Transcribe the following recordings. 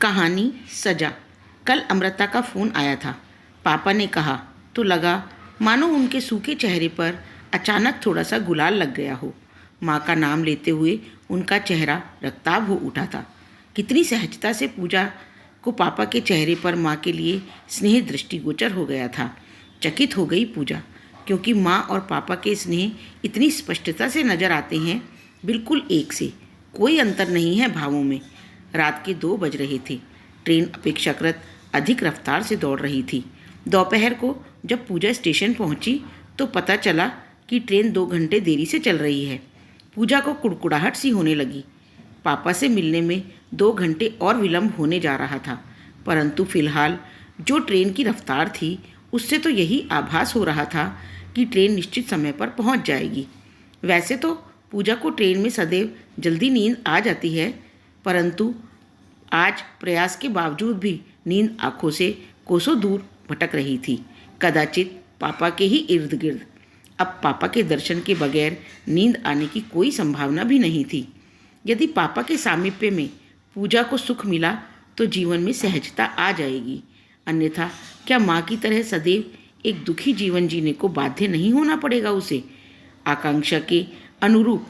कहानी सजा। कल अमृता का फ़ोन आया था। पापा ने कहा तो लगा मानो उनके सूखे चेहरे पर अचानक थोड़ा सा गुलाल लग गया हो। माँ का नाम लेते हुए उनका चेहरा रक्ताभ हो उठा था। कितनी सहजता से पूजा को पापा के चेहरे पर माँ के लिए स्नेह दृष्टिगोचर हो गया था। चकित हो गई पूजा, क्योंकि माँ और पापा के स्नेह इतनी स्पष्टता से नजर आते हैं, बिल्कुल एक से, कोई अंतर नहीं है भावों में। रात के 2 बज रहे थे। ट्रेन अपेक्षाकृत अधिक रफ्तार से दौड़ रही थी। दोपहर को जब पूजा स्टेशन पहुंची तो पता चला कि ट्रेन 2 घंटे देरी से चल रही है। पूजा को कुड़कुड़ाहट सी होने लगी। पापा से मिलने में 2 घंटे और विलंब होने जा रहा था, परंतु फिलहाल जो ट्रेन की रफ्तार थी उससे तो यही आभास हो रहा था कि ट्रेन निश्चित समय पर पहुंच जाएगी। वैसे तो पूजा को ट्रेन में सदैव जल्दी नींद आ जाती है, परंतु आज प्रयास के बावजूद भी नींद आंखों से कोसों दूर भटक रही थी, कदाचित पापा के ही इर्द गिर्द। अब पापा के दर्शन के बगैर नींद आने की कोई संभावना भी नहीं थी। यदि पापा के सामीप्य में पूजा को सुख मिला तो जीवन में सहजता आ जाएगी, अन्यथा क्या माँ की तरह सदैव एक दुखी जीवन जीने को बाध्य नहीं होना पड़ेगा उसे। आकांक्षा के अनुरूप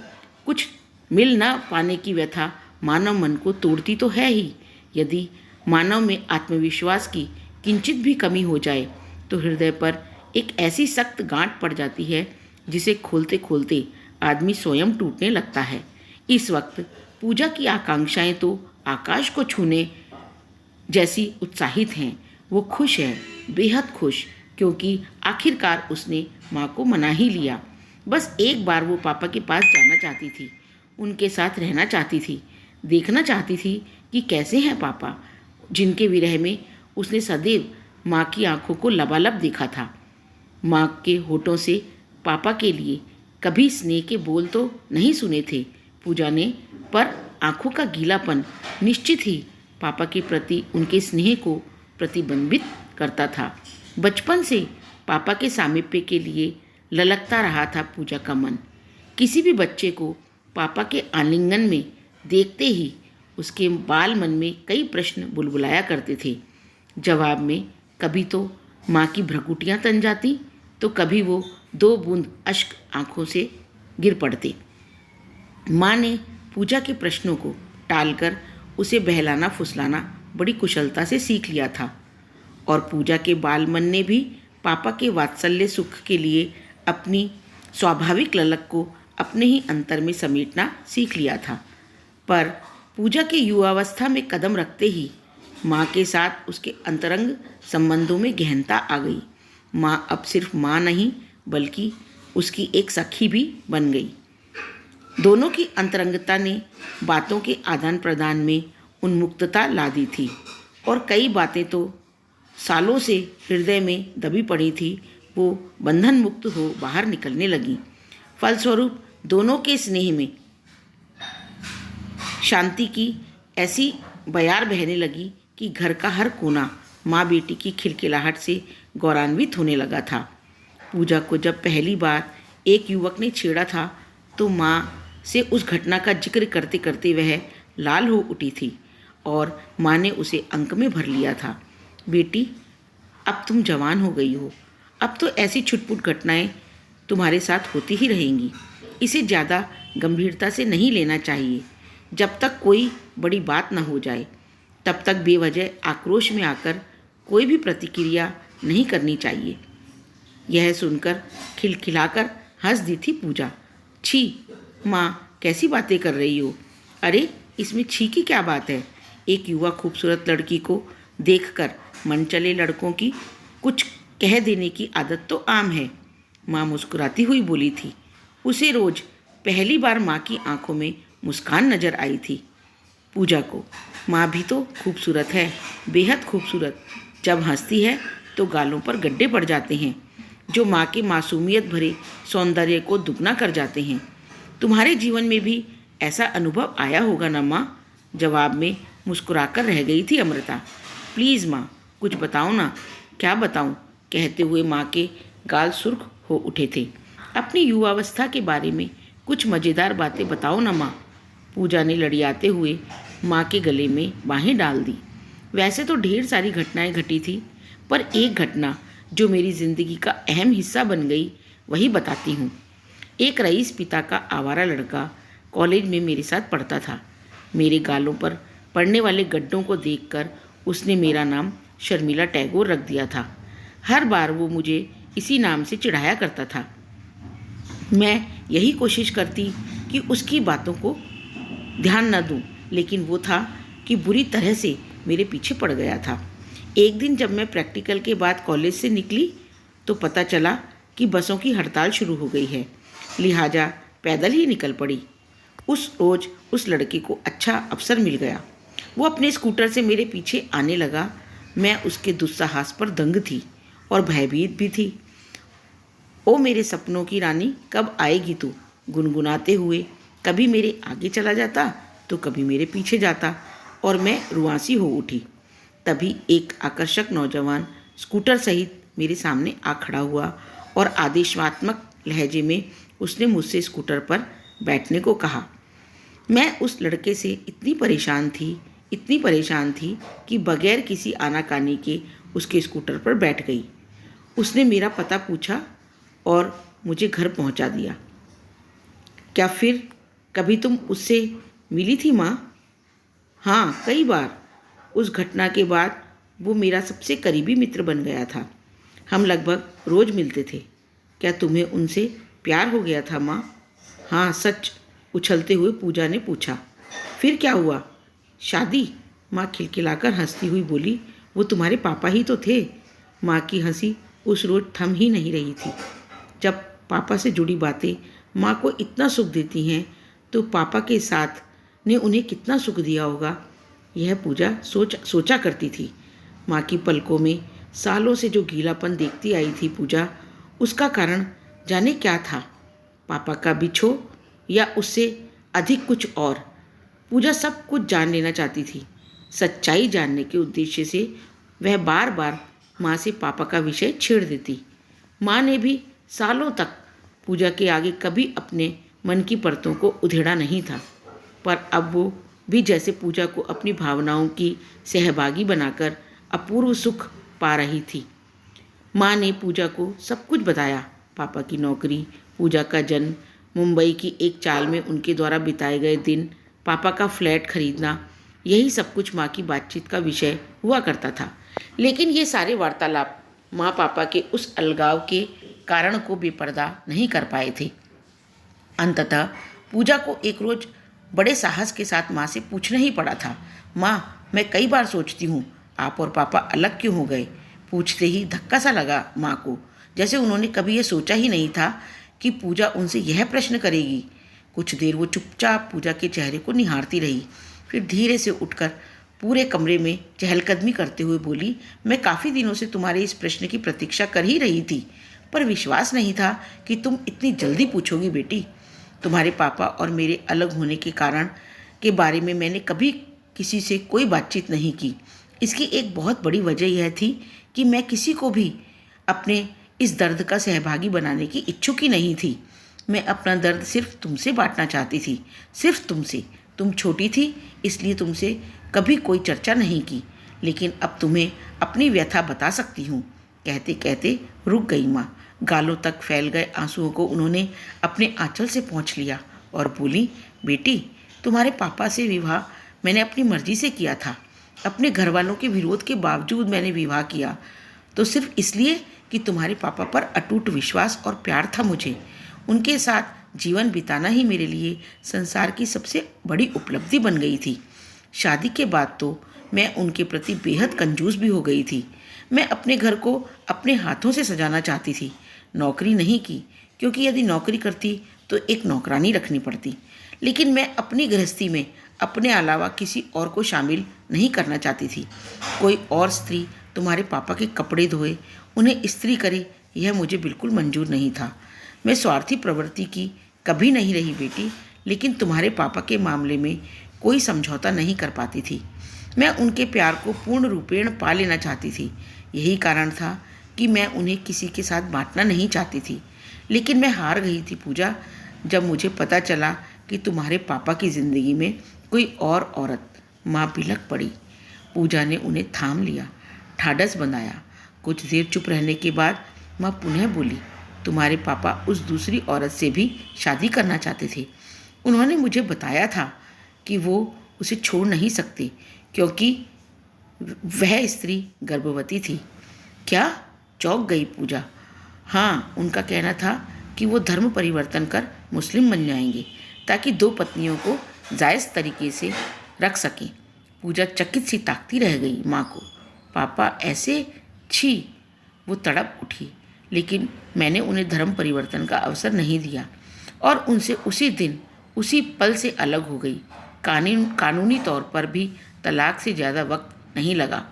कुछ मिल न पाने की व्यथा मानव मन को तोड़ती तो है ही। यदि मानव में आत्मविश्वास की किंचित भी कमी हो जाए तो हृदय पर एक ऐसी सख्त गांठ पड़ जाती है जिसे खोलते खोलते आदमी स्वयं टूटने लगता है। इस वक्त पूजा की आकांक्षाएं तो आकाश को छूने जैसी उत्साहित हैं। वो खुश है, बेहद खुश, क्योंकि आखिरकार उसने माँ को मना ही लिया। बस एक बार वो पापा के पास जाना चाहती थी, उनके साथ रहना चाहती थी, देखना चाहती थी कि कैसे हैं पापा, जिनके विरह में उसने सदैव माँ की आंखों को लबालब देखा था। माँ के होठों से पापा के लिए कभी स्नेह के बोल तो नहीं सुने थे पूजा ने, पर आंखों का गीलापन निश्चित ही पापा के प्रति उनके स्नेह को प्रतिबिंबित करता था। बचपन से पापा के सामीप्य के लिए ललकता रहा था पूजा का मन। किसी भी बच्चे को पापा के आलिंगन में देखते ही उसके बाल मन में कई प्रश्न बुलबुलाया करते थे। जवाब में कभी तो माँ की भ्रुकुटियाँ तन जाती, तो कभी वो 2 बूंद अश्क आंखों से गिर पड़ते। माँ ने पूजा के प्रश्नों को टालकर उसे बहलाना फुसलाना बड़ी कुशलता से सीख लिया था, और पूजा के बाल मन ने भी पापा के वात्सल्य सुख के लिए अपनी स्वाभाविक ललक को अपने ही अंतर में समेटना सीख लिया था। पर पूजा के युवावस्था में कदम रखते ही माँ के साथ उसके अंतरंग संबंधों में गहनता आ गई। माँ अब सिर्फ माँ नहीं बल्कि उसकी एक सखी भी बन गई। दोनों की अंतरंगता ने बातों के आदान प्रदान में उन्मुक्तता ला दी थी, और कई बातें तो सालों से हृदय में दबी पड़ी थी, वो बंधन मुक्त हो बाहर निकलने लगी। फलस्वरूप दोनों के स्नेह में शांति की ऐसी बयार बहने लगी कि घर का हर कोना माँ बेटी की खिलखिलाहट से गौरवान्वित होने लगा था। पूजा को जब पहली बार एक युवक ने छेड़ा था तो माँ से उस घटना का जिक्र करते करते वह लाल हो उठी थी, और माँ ने उसे अंक में भर लिया था। बेटी, अब तुम जवान हो गई हो, अब तो ऐसी छुटपुट घटनाएं तुम्हारे साथ होती ही रहेंगी। इसे ज़्यादा गंभीरता से नहीं लेना चाहिए। जब तक कोई बड़ी बात न हो जाए तब तक बेवजह आक्रोश में आकर कोई भी प्रतिक्रिया नहीं करनी चाहिए। यह सुनकर खिलखिलाकर हंस दी थी पूजा। छी माँ, कैसी बातें कर रही हो? अरे इसमें छी की क्या बात है? एक युवा खूबसूरत लड़की को देखकर मनचले लड़कों की कुछ कह देने की आदत तो आम है। माँ मुस्कुराती हुई बोली थी। उसे रोज पहली बार माँ की आंखों में मुस्कान नजर आई थी। पूजा को माँ भी तो खूबसूरत है, बेहद खूबसूरत। जब हंसती है तो गालों पर गड्ढे पड़ जाते हैं, जो माँ के मासूमियत भरे सौंदर्य को दुगना कर जाते हैं। तुम्हारे जीवन में भी ऐसा अनुभव आया होगा ना माँ? जवाब में मुस्कुराकर रह गई थी अमृता। प्लीज़ माँ, कुछ बताओ ना। क्या बताऊँ? कहते हुए माँ के गाल सुर्ख हो उठे थे। अपनी युवावस्था के बारे में कुछ मज़ेदार बातें बताओ ना माँ। पूजा ने लड़ियाते हुए माँ के गले में बाहें डाल दी। वैसे तो ढेर सारी घटनाएं घटी थी, पर एक घटना जो मेरी ज़िंदगी का अहम हिस्सा बन गई वही बताती हूँ। एक रईस पिता का आवारा लड़का कॉलेज में मेरे साथ पढ़ता था। मेरे गालों पर पड़ने वाले गड्ढों को देखकर उसने मेरा नाम शर्मिला टैगोर रख दिया था। हर बार वो मुझे इसी नाम से चिढ़ाया करता था। मैं यही कोशिश करती कि उसकी बातों को ध्यान न दूं, लेकिन वो था कि बुरी तरह से मेरे पीछे पड़ गया था। एक दिन जब मैं प्रैक्टिकल के बाद कॉलेज से निकली तो पता चला कि बसों की हड़ताल शुरू हो गई है, लिहाजा पैदल ही निकल पड़ी। उस रोज़ उस लड़के को अच्छा अवसर मिल गया। वो अपने स्कूटर से मेरे पीछे आने लगा। मैं उसके दुस्साहस पर दंग थी और भयभीत भी थी। ओ मेरे सपनों की रानी, कब आएगी तू, गुनगुनाते हुए कभी मेरे आगे चला जाता तो कभी मेरे पीछे जाता और मैं रुआंसी हो उठी। तभी एक आकर्षक नौजवान स्कूटर सहित मेरे सामने आ खड़ा हुआ और आदेशात्मक लहजे में उसने मुझसे स्कूटर पर बैठने को कहा। मैं उस लड़के से इतनी परेशान थी कि बगैर किसी आनाकानी के उसके स्कूटर पर बैठ गई। उसने मेरा पता पूछा और मुझे घर पहुंचा दिया। क्या फिर कभी तुम उससे मिली थी माँ? हाँ, कई बार। उस घटना के बाद वो मेरा सबसे करीबी मित्र बन गया था। हम लगभग रोज़ मिलते थे। क्या तुम्हें उनसे प्यार हो गया था माँ? हाँ, सच, उछलते हुए पूजा ने पूछा। फिर क्या हुआ? शादी? माँ खिलखिलाकर हंसती हुई बोली। वो तुम्हारे पापा ही तो थे। माँ की हंसी उस रोज़ थम ही नहीं रही थी। जब पापा से जुड़ी बातें माँ को इतना सुख देती हैं तो पापा के साथ ने उन्हें कितना सुख दिया होगा, यह पूजा सोचा करती थी। माँ की पलकों में सालों से जो गीलापन देखती आई थी पूजा, उसका कारण जाने क्या था, पापा का बिछो या उससे अधिक कुछ और। पूजा सब कुछ जान लेना चाहती थी। सच्चाई जानने के उद्देश्य से वह बार बार माँ से पापा का विषय छेड़ देती। माँ ने भी सालों तक पूजा के आगे कभी अपने मन की परतों को उधेड़ा नहीं था, पर अब वो भी जैसे पूजा को अपनी भावनाओं की सहभागी बनाकर अपूर्व सुख पा रही थी। माँ ने पूजा को सब कुछ बताया। पापा की नौकरी, पूजा का जन्म, मुंबई की एक चाल में उनके द्वारा बिताए गए दिन, पापा का फ्लैट खरीदना, यही सब कुछ माँ की बातचीत का विषय हुआ करता था। लेकिन ये सारे वार्तालाप माँ पापा के उस अलगाव के कारण को बेपर्दा नहीं कर पाए थे। अंततः पूजा को एक रोज़ बड़े साहस के साथ माँ से पूछना ही पड़ा था। माँ, मैं कई बार सोचती हूँ आप और पापा अलग क्यों हो गए। पूछते ही धक्का सा लगा माँ को, जैसे उन्होंने कभी यह सोचा ही नहीं था कि पूजा उनसे यह प्रश्न करेगी। कुछ देर वो चुपचाप पूजा के चेहरे को निहारती रही, फिर धीरे से उठकर पूरे कमरे में चहलकदमी करते हुए बोली, मैं काफ़ी दिनों से तुम्हारे इस प्रश्न की प्रतीक्षा कर ही रही थी, पर विश्वास नहीं था कि तुम इतनी जल्दी पूछोगी बेटी। तुम्हारे पापा और मेरे अलग होने के कारण के बारे में मैंने कभी किसी से कोई बातचीत नहीं की। इसकी एक बहुत बड़ी वजह यह थी कि मैं किसी को भी अपने इस दर्द का सहभागी बनाने की इच्छुक ही नहीं थी। मैं अपना दर्द सिर्फ तुमसे बांटना चाहती थी, सिर्फ तुमसे। तुम छोटी थी इसलिए तुमसे कभी कोई चर्चा नहीं की, लेकिन अब तुम्हें अपनी व्यथा बता सकती हूँ। कहते कहते रुक गई माँ। गालों तक फैल गए आंसुओं को उन्होंने अपने आंचल से पोंछ लिया और बोली, बेटी, तुम्हारे पापा से विवाह मैंने अपनी मर्जी से किया था। अपने घर वालों के विरोध के बावजूद मैंने विवाह किया, तो सिर्फ इसलिए कि तुम्हारे पापा पर अटूट विश्वास और प्यार था मुझे। उनके साथ जीवन बिताना ही मेरे लिए संसार की सबसे बड़ी उपलब्धि बन गई थी। शादी के बाद तो मैं उनके प्रति बेहद कंजूस भी हो गई थी। मैं अपने घर को अपने हाथों से सजाना चाहती थी। नौकरी नहीं की, क्योंकि यदि नौकरी करती तो एक नौकरानी रखनी पड़ती। लेकिन मैं अपनी गृहस्थी में अपने अलावा किसी और को शामिल नहीं करना चाहती थी। कोई और स्त्री तुम्हारे पापा के कपड़े धोए, उन्हें इस्त्री करे, यह मुझे बिल्कुल मंजूर नहीं था। मैं स्वार्थी प्रवृत्ति की कभी नहीं रही बेटी, लेकिन तुम्हारे पापा के मामले में कोई समझौता नहीं कर पाती थी। मैं उनके प्यार को पूर्ण रूपेण पा लेना चाहती थी। यही कारण था कि मैं उन्हें किसी के साथ बांटना नहीं चाहती थी। लेकिन मैं हार गई थी पूजा, जब मुझे पता चला कि तुम्हारे पापा की ज़िंदगी में कोई और औरत। माँ बिलख पड़ी। पूजा ने उन्हें थाम लिया, ढाढ़स बंधाया। कुछ देर चुप रहने के बाद माँ पुनः बोली, तुम्हारे पापा उस दूसरी औरत से भी शादी करना चाहते थे। उन्होंने मुझे बताया था कि वो उसे छोड़ नहीं सकते क्योंकि वह स्त्री गर्भवती थी। क्या? चौंक गई पूजा। हाँ, उनका कहना था कि वो धर्म परिवर्तन कर मुस्लिम बन जाएंगे ताकि 2 पत्नियों को जायज़ तरीके से रख सकें। पूजा चकित सी ताकती रह गई माँ को। पापा ऐसे? छी! वो तड़प उठी। लेकिन मैंने उन्हें धर्म परिवर्तन का अवसर नहीं दिया और उनसे उसी दिन उसी पल से अलग हो गई। कानूनी तौर पर भी तलाक से ज़्यादा वक्त नहीं लगा,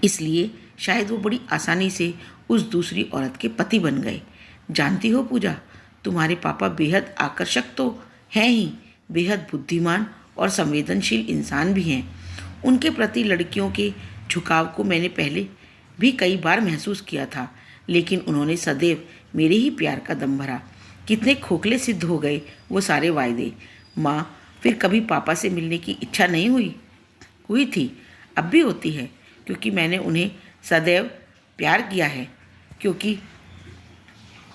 इसलिए शायद वो बड़ी आसानी से उस दूसरी औरत के पति बन गए। जानती हो पूजा, तुम्हारे पापा बेहद आकर्षक तो हैं ही, बेहद बुद्धिमान और संवेदनशील इंसान भी हैं। उनके प्रति लड़कियों के झुकाव को मैंने पहले भी कई बार महसूस किया था, लेकिन उन्होंने सदैव मेरे ही प्यार का दम भरा। कितने खोखले सिद्ध हो गए वो सारे वायदे। माँ, फिर कभी पापा से मिलने की इच्छा नहीं हुई? हुई थी, अब भी होती है, क्योंकि मैंने उन्हें सदैव प्यार किया है।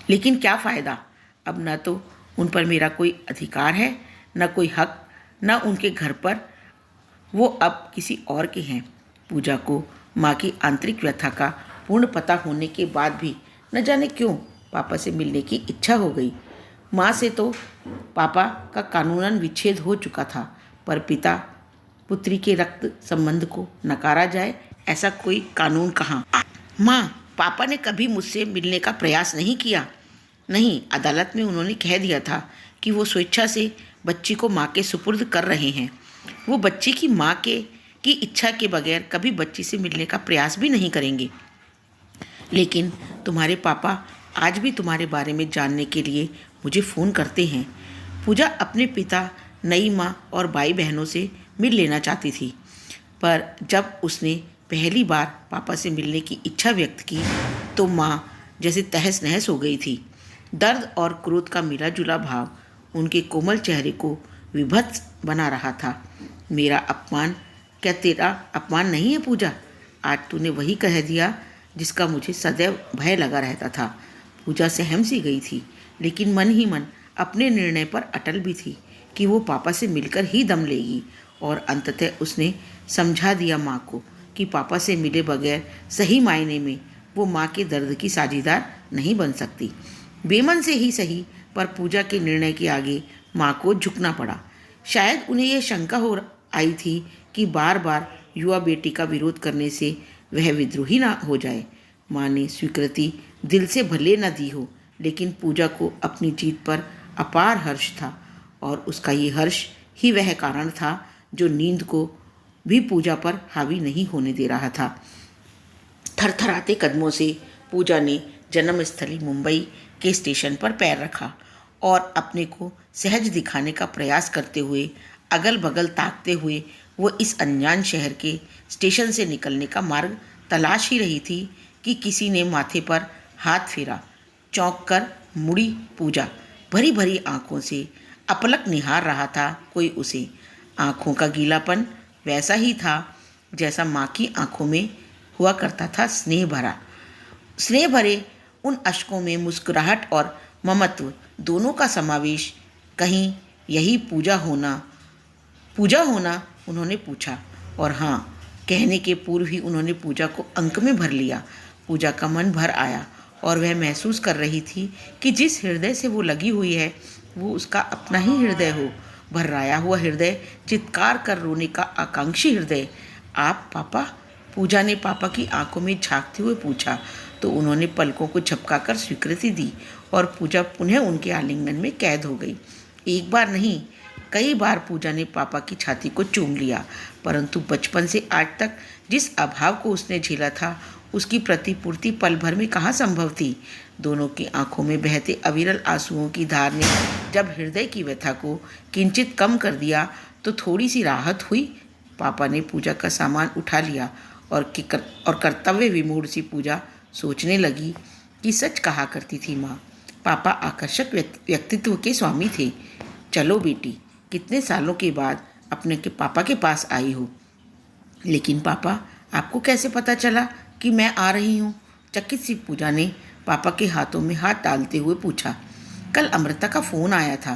लेकिन क्या फ़ायदा? अब न तो उन पर मेरा कोई अधिकार है, न कोई हक, न उनके घर पर। वो अब किसी और के हैं। पूजा को माँ की आंतरिक व्यथा का पूर्ण पता होने के बाद भी न जाने क्यों पापा से मिलने की इच्छा हो गई। माँ से तो पापा का कानूनन विच्छेद हो चुका था, पर पिता पुत्री के रक्त संबंध को नकारा जाए, ऐसा कोई कानून कहाँ। माँ, पापा ने कभी मुझसे मिलने का प्रयास नहीं किया। नहीं, अदालत में उन्होंने कह दिया था कि वो स्वेच्छा से बच्ची को माँ के सुपुर्द कर रहे हैं। वो बच्ची की माँ की इच्छा के बगैर कभी बच्ची से मिलने का प्रयास भी नहीं करेंगे। लेकिन तुम्हारे पापा आज भी तुम्हारे बारे में जानने के लिए मुझे फ़ोन करते हैं। पूजा अपने पिता, नई माँ और भाई बहनों से मिल लेना चाहती थी, पर जब उसने पहली बार पापा से मिलने की इच्छा व्यक्त की तो माँ जैसे तहस नहस हो गई थी। दर्द और क्रोध का मिला जुला भाव उनके कोमल चेहरे को विभत्स बना रहा था। मेरा अपमान क्या तेरा अपमान नहीं है पूजा? आज तूने वही कह दिया जिसका मुझे सदैव भय लगा रहता था। पूजा सहम सी गई थी, लेकिन मन ही मन अपने निर्णय पर अटल भी थी कि वो पापा से मिलकर ही दम लेगी। और अंततः उसने समझा दिया माँ को कि पापा से मिले बगैर सही मायने में वो माँ के दर्द की साझीदार नहीं बन सकती। बेमन से ही सही, पर पूजा के निर्णय के आगे माँ को झुकना पड़ा। शायद उन्हें यह शंका हो आई थी कि बार बार युवा बेटी का विरोध करने से वह विद्रोही ना हो जाए। माँ ने स्वीकृति दिल से भले न दी हो, लेकिन पूजा को अपनी जीत पर अपार हर्ष था, और उसका ये हर्ष ही वह कारण था जो नींद को भी पूजा पर हावी नहीं होने दे रहा था। थरथराते कदमों से पूजा ने जन्मस्थली मुंबई के स्टेशन पर पैर रखा और अपने को सहज दिखाने का प्रयास करते हुए अगल बगल ताकते हुए वो इस अनजान शहर के स्टेशन से निकलने का मार्ग तलाश ही रही थी कि किसी ने माथे पर हाथ फेरा। चौंक कर मुड़ी पूजा। भरी भरी आंखों से अपलक निहार रहा था कोई उसे। आंखों का गीलापन वैसा ही था जैसा माँ की आंखों में हुआ करता था, स्नेह भरा। स्नेह भरे उन अश्कों में मुस्कुराहट और ममत्व दोनों का समावेश। कहीं यही पूजा होना उन्होंने पूछा, और हाँ, कहने के पूर्व ही उन्होंने पूजा को अंक में भर लिया। पूजा का मन भर आया और वह महसूस कर रही थी कि जिस हृदय से वो लगी हुई है वो उसका अपना ही हृदय हो। भर्राया हुआ हृदय, चित्कार कर रोने का आकांक्षी हृदय। आप पापा? पूजा ने पापा की आंखों में झांकते हुए पूछा तो उन्होंने पलकों को झपकाकर स्वीकृति दी और पूजा पुनः उनके आलिंगन में कैद हो गई। एक बार नहीं, कई बार पूजा ने पापा की छाती को चूम लिया, परंतु बचपन से आज तक जिस अभाव को उसने झेला था उसकी प्रतिपूर्ति पल भर में कहाँ संभव थी। दोनों की आंखों में बहते अविरल आंसुओं की धार ने जब हृदय की व्यथा को किंचित कम कर दिया तो थोड़ी सी राहत हुई। पापा ने पूजा का सामान उठा लिया और कर्तव्य विमूढ़ सी पूजा सोचने लगी कि सच कहा करती थी माँ, पापा आकर्षक व्यक्तित्व के स्वामी थे। चलो बेटी, कितने सालों के बाद अपने के पापा के पास आई हो। लेकिन पापा, आपको कैसे पता चला कि मैं आ रही हूँ? चकित सी पूजा ने पापा के हाथों में हाथ डालते हुए पूछा। कल अमृता का फ़ोन आया था,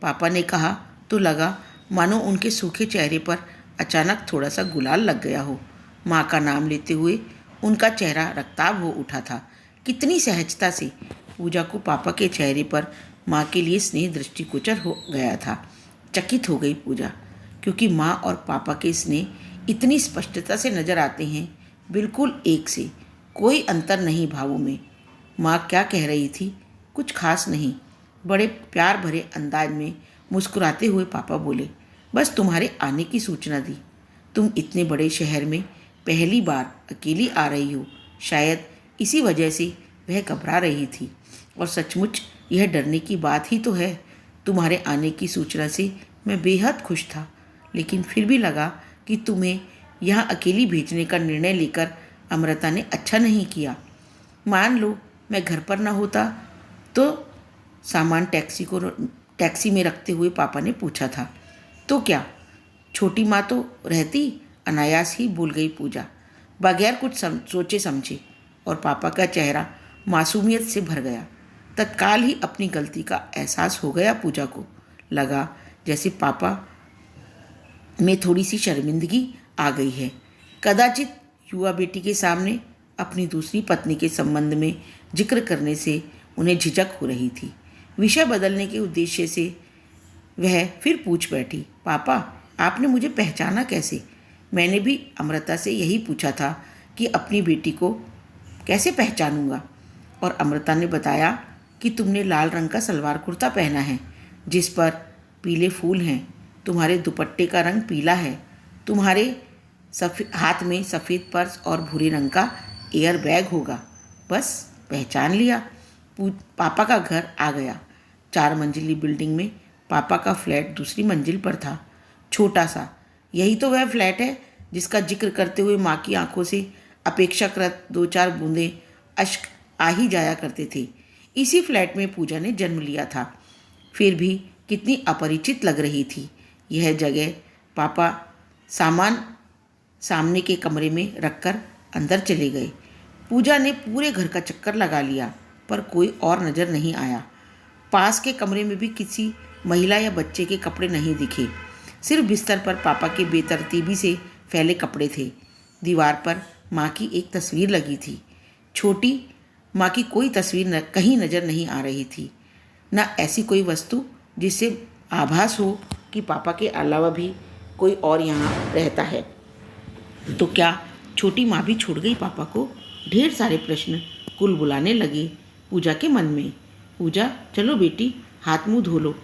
पापा ने कहा तो लगा मानो उनके सूखे चेहरे पर अचानक थोड़ा सा गुलाल लग गया हो। माँ का नाम लेते हुए उनका चेहरा रक्ताब हो उठा था। कितनी सहजता से पूजा को पापा के चेहरे पर माँ के लिए स्नेह दृष्टिगोचर हो गया था। चकित हो गई पूजा, क्योंकि माँ और पापा के स्नेह इतनी स्पष्टता से नजर आते हैं, बिल्कुल एक से, कोई अंतर नहीं भावों में। माँ क्या कह रही थी? कुछ खास नहीं। बड़े प्यार भरे अंदाज में मुस्कुराते हुए पापा बोले, बस तुम्हारे आने की सूचना दी। तुम इतने बड़े शहर में पहली बार अकेली आ रही हो, शायद इसी वजह से वह घबरा रही थी। और सचमुच यह डरने की बात ही तो है। तुम्हारे आने की सूचना से मैं बेहद खुश था, लेकिन फिर भी लगा कि तुम्हें यहाँ अकेली भेजने का निर्णय लेकर अमृता ने अच्छा नहीं किया। मान लो मैं घर पर ना होता तो? सामान टैक्सी में रखते हुए पापा ने पूछा था। तो क्या, छोटी माँ तो रहती? अनायास ही भूल गई पूजा, बगैर कुछ सोचे समझे, और पापा का चेहरा मासूमियत से भर गया। तत्काल ही अपनी गलती का एहसास हो गया पूजा को। लगा जैसे पापा में थोड़ी सी शर्मिंदगी आ गई है। कदाचित युवा बेटी के सामने अपनी दूसरी पत्नी के संबंध में जिक्र करने से उन्हें झिझक हो रही थी। विषय बदलने के उद्देश्य से वह फिर पूछ बैठी, पापा, आपने मुझे पहचाना कैसे? मैंने भी अमृता से यही पूछा था कि अपनी बेटी को कैसे पहचानूंगा, और अमृता ने बताया कि तुमने लाल रंग का सलवार कुर्ता पहना है जिस पर पीले फूल हैं, तुम्हारे दुपट्टे का रंग पीला है, तुम्हारे हाथ में सफ़ेद पर्स और भूरे रंग का एयर बैग होगा। बस पहचान लिया। पापा का घर आ गया। 4 मंजिली बिल्डिंग में पापा का फ्लैट दूसरी मंजिल पर था, छोटा सा। यही तो वह फ्लैट है जिसका जिक्र करते हुए माँ की आंखों से अपेक्षाकृत 2-4 बूंदें अश्क आ ही जाया करते थे। इसी फ्लैट में पूजा ने जन्म लिया था। फिर भी कितनी अपरिचित लग रही थी यह जगह। पापा सामान सामने के कमरे में रखकर अंदर चले गए। पूजा ने पूरे घर का चक्कर लगा लिया, पर कोई और नज़र नहीं आया। पास के कमरे में भी किसी महिला या बच्चे के कपड़े नहीं दिखे। सिर्फ बिस्तर पर पापा के बेतरतीबी से फैले कपड़े थे। दीवार पर माँ की एक तस्वीर लगी थी। छोटी माँ की कोई तस्वीर कहीं नज़र नहीं आ रही थी। न ऐसी कोई वस्तु जिससे आभास हो कि पापा के अलावा भी कोई और यहाँ रहता है। तो क्या छोटी माँ भी छोड़ गई पापा को? ढेर सारे प्रश्न कुल बुलाने लगे पूजा के मन में। पूजा, चलो बेटी, हाथ मुंह धो लो,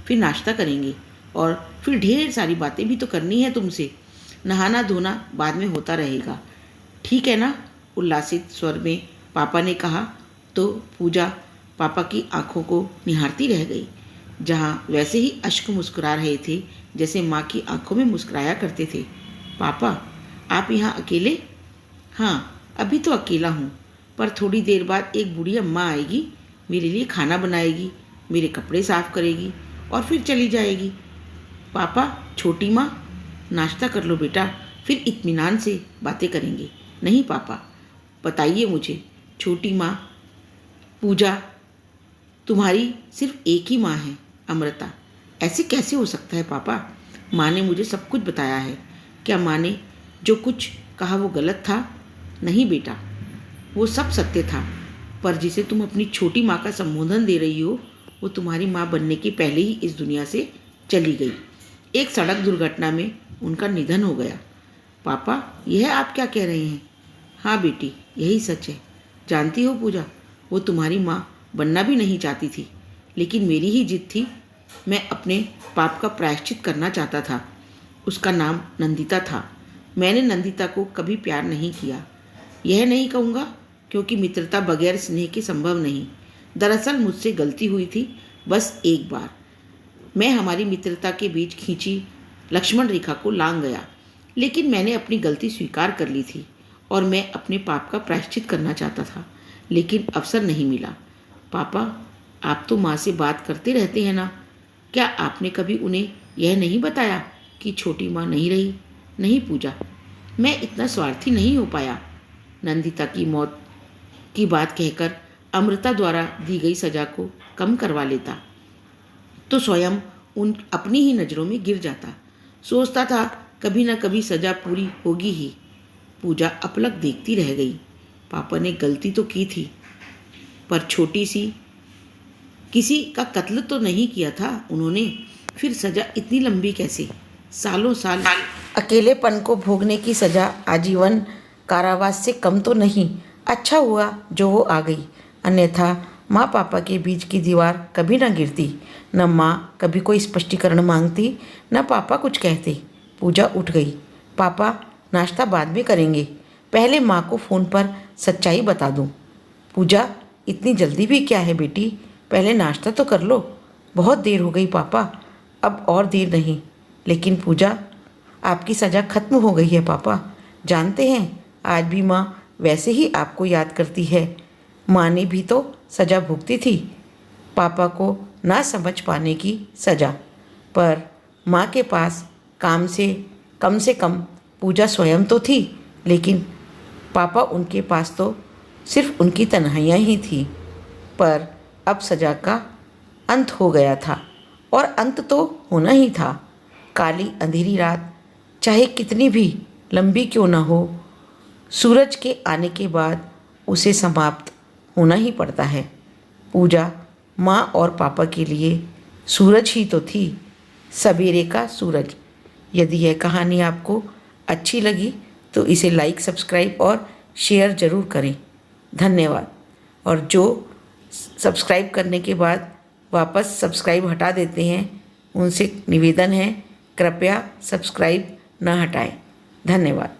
फिर नाश्ता करेंगे, और फिर ढेर सारी बातें भी तो करनी है तुमसे। नहाना धोना बाद में होता रहेगा, ठीक है ना? उल्लासित स्वर में पापा ने कहा तो पूजा पापा की आंखों को निहारती रह गई, जहाँ वैसे ही अश्क मुस्कुरा रहे थे जैसे माँ की आंखों में मुस्कुराया करते थे। पापा, आप यहाँ अकेले? हाँ, अभी तो अकेला हूँ, पर थोड़ी देर बाद एक बूढ़ी अम्मा आएगी, मेरे लिए खाना बनाएगी, मेरे कपड़े साफ करेगी और फिर चली जाएगी। पापा, छोटी माँ, नाश्ता कर लो बेटा, फिर इत्मीनान से बातें करेंगे। नहीं पापा, बताइए मुझे। छोटी माँ, पूजा, तुम्हारी सिर्फ एक ही माँ है, अमृता। ऐसे कैसे हो सकता है पापा? माँ ने मुझे सब कुछ बताया है। क्या माँ ने जो कुछ कहा वो गलत था? नहीं बेटा, वो सब सत्य था, पर जिसे तुम अपनी छोटी माँ का संबोधन दे रही हो वो तुम्हारी माँ बनने के पहले ही इस दुनिया से चली गई। एक सड़क दुर्घटना में उनका निधन हो गया। पापा, यह आप क्या कह रहे हैं? हाँ बेटी, यही सच है। जानती हो पूजा, वो तुम्हारी माँ बनना भी नहीं चाहती थी, लेकिन मेरी ही जिद थी। मैं अपने पाप का प्रायश्चित करना चाहता था। उसका नाम नंदिता था। मैंने नंदिता को कभी प्यार नहीं किया। यह नहीं कहूँगा क्योंकि मित्रता बगैर स्नेह के संभव नहीं। दरअसल मुझसे गलती हुई थी, बस एक बार। मैं हमारी मित्रता के बीच खींची लक्ष्मण रेखा को लांघ गया, लेकिन मैंने अपनी गलती स्वीकार कर ली थी और मैं अपने पाप का प्रायश्चित करना चाहता था, लेकिन अवसर नहीं मिला। पापा, आप तो माँ से बात करते रहते हैं ना, क्या आपने कभी उन्हें यह नहीं बताया कि छोटी माँ नहीं रही? नहीं पूजा, मैं इतना स्वार्थी नहीं हो पाया। नंदिता की मौत की बात कहकर अमृता द्वारा दी गई सजा को कम करवा लेता तो स्वयं उन अपनी ही नज़रों में गिर जाता। सोचता था कभी न कभी सजा पूरी होगी ही। पूजा अपलक देखती रह गई। पापा ने गलती तो की थी, पर छोटी सी किसी का कत्ल तो नहीं किया था उन्होंने। फिर सजा इतनी लंबी कैसे? सालों साल अकेलेपन को भोगने की सजा आजीवन कारावास से कम तो नहीं। अच्छा हुआ जो वो आ गई, अन्यथा माँ पापा के बीच की दीवार कभी न गिरती। न माँ कभी कोई स्पष्टीकरण मांगती, न पापा कुछ कहते। पूजा उठ गई। पापा नाश्ता बाद में करेंगे, पहले माँ को फ़ोन पर सच्चाई बता दूँ। पूजा इतनी जल्दी भी क्या है बेटी, पहले नाश्ता तो कर लो। बहुत देर हो गई पापा, अब और देर नहीं। लेकिन पूजा, आपकी सज़ा खत्म हो गई है पापा। जानते हैं आज भी माँ वैसे ही आपको याद करती है। माँ ने भी तो सज़ा भुगती थी, पापा को ना समझ पाने की सज़ा। पर माँ के पास कम से कम पूजा स्वयं तो थी, लेकिन पापा उनके पास तो सिर्फ उनकी तन्हाइयाँ ही थी। पर अब सज़ा का अंत हो गया था, और अंत तो होना ही था। काली अंधेरी रात चाहे कितनी भी लंबी क्यों ना हो, सूरज के आने के बाद उसे समाप्त होना ही पड़ता है। पूजा माँ और पापा के लिए सूरज ही तो थी, सवेरे का सूरज। यदि यह कहानी आपको अच्छी लगी तो इसे लाइक, सब्सक्राइब और शेयर ज़रूर करें। धन्यवाद। और जो सब्सक्राइब करने के बाद वापस सब्सक्राइब हटा देते हैं, उनसे निवेदन है कृपया सब्सक्राइब न हटाएं। धन्यवाद।